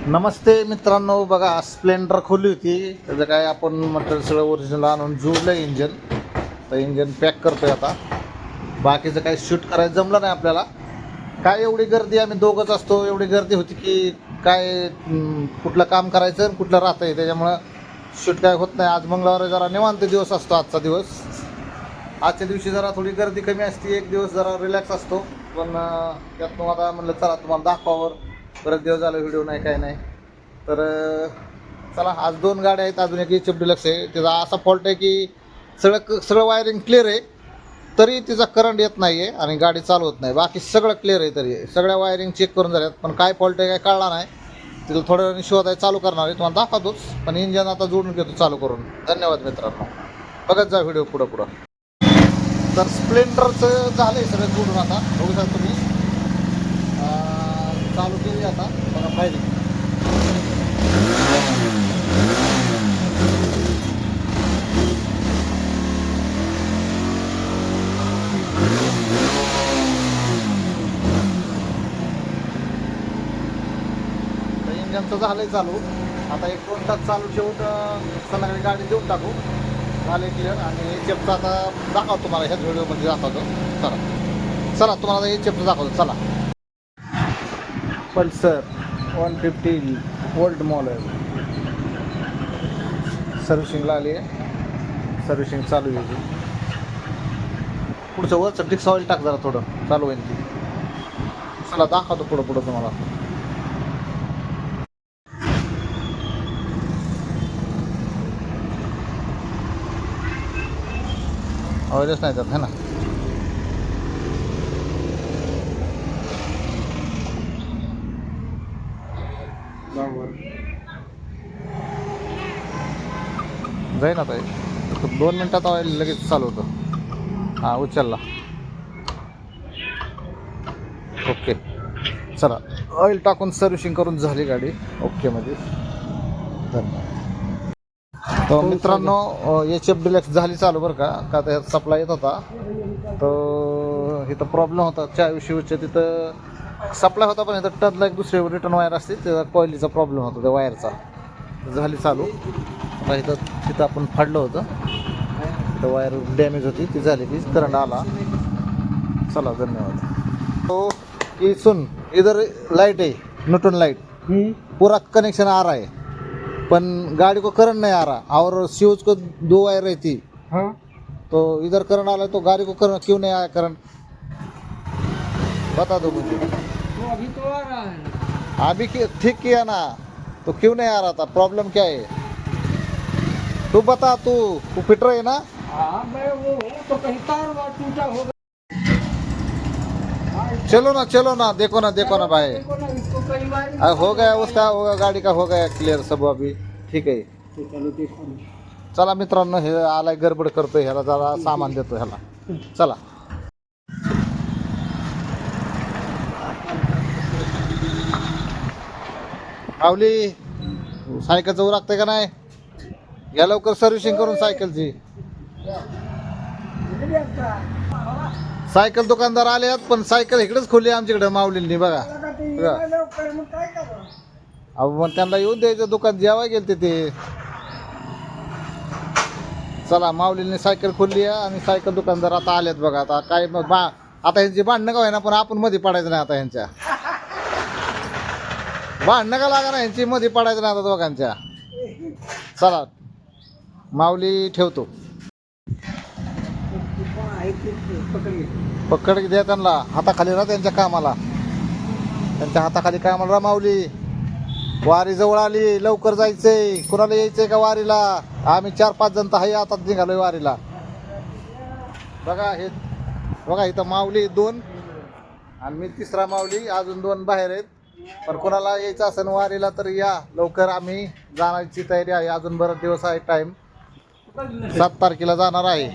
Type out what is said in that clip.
नमस्ते मित्रांनो, बघा स्प्लेंडर खोली होती. त्याचं काय आपण मटेरियल सगळं ओरिजिनल आणून जुळलं इंजन. तर इंजन पॅक करतोय आता. बाकीचं काही शूट करायचं जमलं नाही आपल्याला. काय एवढी गर्दी, आम्ही दोघंच असतो, एवढी गर्दी होती की काय कुठलं काम करायचं आणि कुठलं राहतं आहे, त्याच्यामुळं शूट काय होत नाही. आज मंगळवार जरा निवांत दिवस असतो. आजचा दिवस, आजच्या दिवशी जरा थोडी गर्दी कमी असते, एक दिवस जरा रिलॅक्स असतो. पण त्यात आता म्हणलं चला तुम्हाला दाखवावर, बरेच दिवस झालं व्हिडिओ नाही काय नाही. तर चला, आज 2 गाड्या आहेत, अजून एक HF डिलक्स आहे. त्याचा असा फॉल्ट आहे की सगळं वायरिंग क्लिअर आहे, तरी तिचा करंट येत नाही आहे आणि गाडी चालू होत नाही. बाकी सगळं क्लिअर आहे, तरी सगळ्या वायरिंग चेक करून झाल्यात, पण काय फॉल्ट आहे काय कळला नाही. तिला थोड्या वेळाने शोधाय चालू करणार आहे, तुम्हाला दाखवतोच. पण इंजन आता जोडून घेतो चालू करून. धन्यवाद मित्रांनो, बघत जा व्हिडिओ पुढं. तर स्प्लेंडरचं झालं आहे सगळं जोडून. आता बघू शकता तुम्ही, चालू केली आता बघा पाहिजे. इंजनचं झालंय चालू. आता 1-2 तास चालू ठेवून संध्याकाळी गाडी देऊन टाकू. झाले क्लिअर. आणि HFचं आता दाखवतो तुम्हाला, ह्याच व्हिडिओमध्ये दाखवतो. चला तुम्हाला HFचं दाखवतो. चला, पल्सर 150 वोल्ट मॉडेल सर्व्हिसिंगला आली आहे. सर्व्हिसिंग चालू आहे. पुढचं वरचं डिक्स ऑइल टाक जरा, थोडं चालू होईल ती. चला दाखवतो पुढं तुम्हाला. ऑइलच नाही त्यात है ना. जाईन आता 2 मिनटात ऑइल लगेच चालू होतं. हां, उचलला. ओके, चला ऑइल टाकून सर्व्हिसिंग करून झाली गाडी ओकेमध्ये. धन्यवाद. तर मित्रांनो, HF डिलक्स झाली चालू बरं का त्यात सप्लाय येत होता. तर इथं प्रॉब्लेम होता 40-20 तिथं सप्लाय होता, पण इथं टनला एक दुसरे रिटर्न वायर असते, त्याचा कॉइलीचा प्रॉब्लेम होता त्या वायरचा. झाली चालू आता. तिथं आपण फाडलं होतं, तिथं वायर डॅमेज होती, ती झाली की करंट आला. चला धन्यवाद. तो की सुन, इधर लाइट है, न्यूट्रल लाइट पूरा कनेक्शन आ रहा है, पण गाड़ी को करंट नहीं आ रहा, और स्विच को 2 वायर रहती. हाँ, तो इधर करंट आ रहा है, तो गाड़ी को करंट क्यों नहीं आया करंट, बता दो मुझे. तो अभी तो आ रहा है. अभी ठीक किया ना, तो क्यों नहीं आ रहा था, प्रॉब्लम क्या है तू बता. तू फिटर है ना. हाँ, मैं वो तो कहीं तार वार टूटा होगा. चलो ना देखो ना भाई. देखो ना, इसको कई बार हो गया उसका, होगा गाड़ी का, हो गया क्लियर सब अभी ठीक आहे. चलो देखो. चला मित्रांनो, हे आलाय गडबड करतोय, ह्याला जरा सामान देतो ह्याला. चला. आवली सायकलचं उरकतंय का नाही, या लवकर सर्व्हिसिंग करून सायकलची. सायकल दुकानदार आले आहेत, पण सायकल इकडेच खोलली आमच्याकडे माऊलींनी बघा. अहो मग त्यांना येऊन द्यायचं, दुकान जेव्हा गेलते ते. चला, माऊलींनी सायकल खोलली आहे आणि सायकल दुकानदार आता आलेत बघा. आता काय आता ह्यांची भांडणं का होईना, पण आपण मध्ये पडायचं नाही आता. ह्यांच्या भांडणं का लागा ना, ह्यांची मध्ये पडायचं नाही आता दोघांच्या. चला माऊली ठेवतो. पकड द्या त्यांना, हाताखाली राहा त्यांच्या कामाला, त्यांच्या हाताखाली कामाला राहा. माऊली वारी जवळ आली, लवकर जायचंय. कुणाला यायचंय का वारीला? आम्ही 4-5 जण तर आहे, आता निघालोय वारीला. बघा हे बघा, इथं माऊली 2 आणि मी 3रा माऊली, अजून 2 बाहेर आहेत. पण कोणाला यायचं असेल वारीला तर या लवकर, आम्ही जाण्याची तयारी आहे. अजून बराच दिवस आहे टाईम, 7 तारखेला जाणार आहे.